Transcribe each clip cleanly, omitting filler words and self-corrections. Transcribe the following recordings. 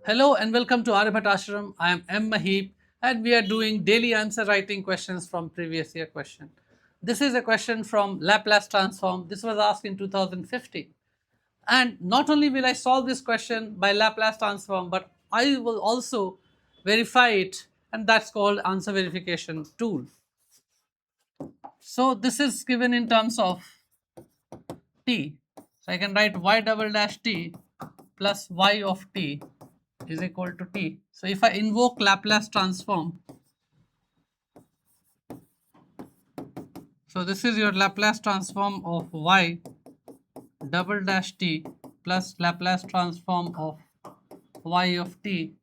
Hello and welcome to Aryabhata Ashram. I am Maheep and we are doing daily answer writing questions from previous year question. This is a question from Laplace transform. This was asked in 2015. And not only will I solve this question by Laplace transform, but I will also verify it, and that's called answer verification tool. So this is given in terms of t. So I can write y double dash t plus y of t is equal to t. So if I invoke Laplace transform, so this is your Laplace transform of y double dash t plus Laplace transform of y of t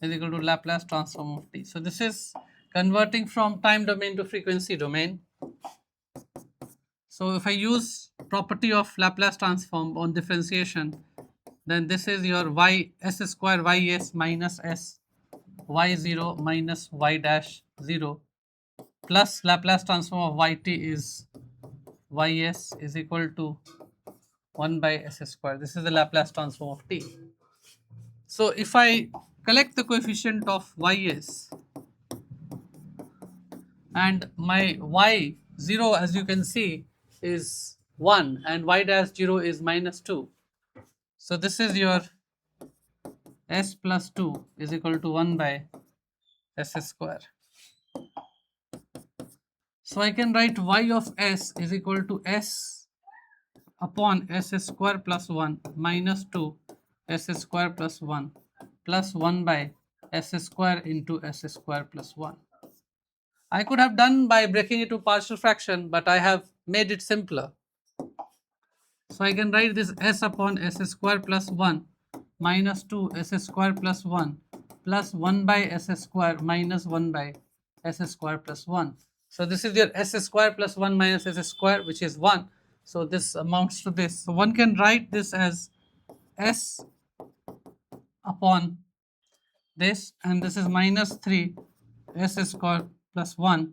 is equal to Laplace transform of t. So this is converting from time domain to frequency domain. So if I use property of Laplace transform on differentiation, then this is your y s square ys minus s y0 minus y dash 0 plus Laplace transform of yt is ys is equal to 1 by s square. This is the Laplace transform of t. So if I collect the coefficient of ys and my y0, as you can see, is 1 and y dash 0 is minus 2. So this is your s plus 2 is equal to 1 by s square. So I can write y of s is equal to s upon s square plus 1 minus 2 s square plus 1 plus 1 by s square into s square plus 1. I could have done by breaking it to partial fraction, but I have made it simpler. So I can write this s upon s square plus 1 minus 2 s square plus 1 plus 1 by s square minus 1 by s square plus 1. So this is your s square plus 1 minus s square, which is 1. So this amounts to this. So one can write this as s upon this, and this is minus 3 s square plus 1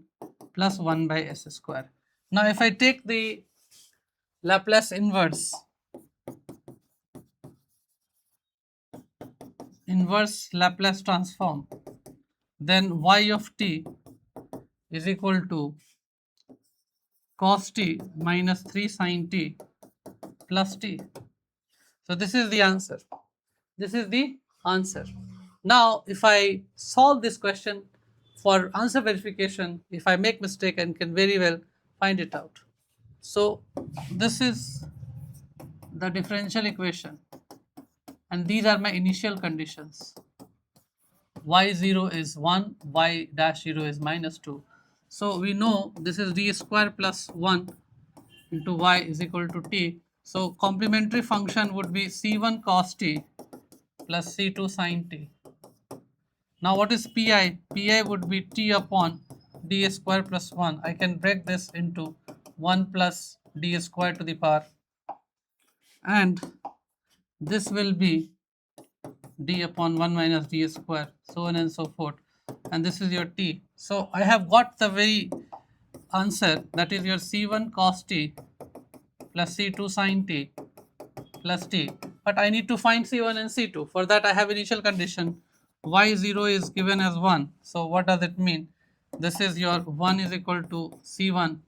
plus 1 by s square. Now if I take the Laplace inverse Laplace transform, then y of t is equal to cos t minus 3 sin t plus t. So this is the answer. This is the answer. Now if I solve this question for answer verification, if I make mistake, and can very well find it out. So this is the differential equation and these are my initial conditions. y0 is 1, y dash 0 is minus 2. So we know this is d square plus 1 into y is equal to t. So complementary function would be c1 cos t plus c2 sin t. Now what is pi? Pi would be t upon d square plus 1. I can break this into 1 plus d square to the power, and this will be d upon 1 minus d square, so on and so forth, and this is your t. So I have got the very answer, that is your c1 cos t plus c2 sin t plus t. But I need to find c1 and c2. For that I have initial condition y0 is given as 1. So what does it mean? This is your 1 is equal to c1,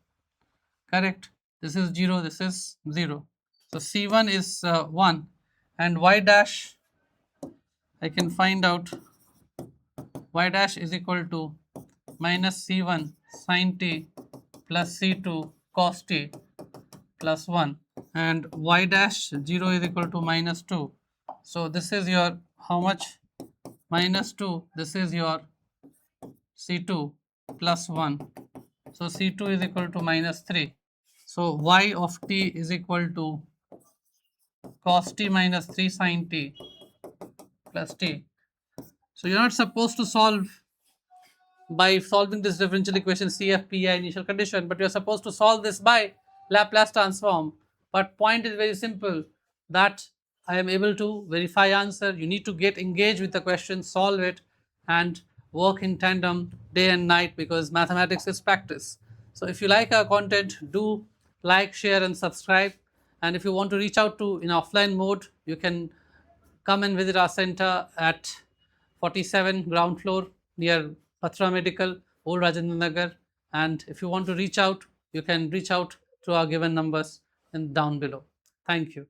correct? This is 0, this is 0. So c1 is 1 and y dash, I can find out y dash is equal to minus c1 sin t plus c2 cos t plus 1, and y dash 0 is equal to minus 2. So this is your how much? Minus 2. This is your c2 plus 1. So c2 is equal to minus 3. So y of t is equal to cos t minus 3 sin t plus t. So you're not supposed to solve by solving this differential equation CFPI initial condition, but you're supposed to solve this by Laplace transform. But point is very simple, that I am able to verify answer. You need to get engaged with the question, solve it, and work in tandem day and night, because mathematics is practice. So if you like our content, do like, share and subscribe. And if you want to reach out to in offline mode, you can come and visit our center at 47 ground floor near Patra Medical, Old Rajendra Nagar. And if you want to reach out, you can reach out to our given numbers and down below. Thank you.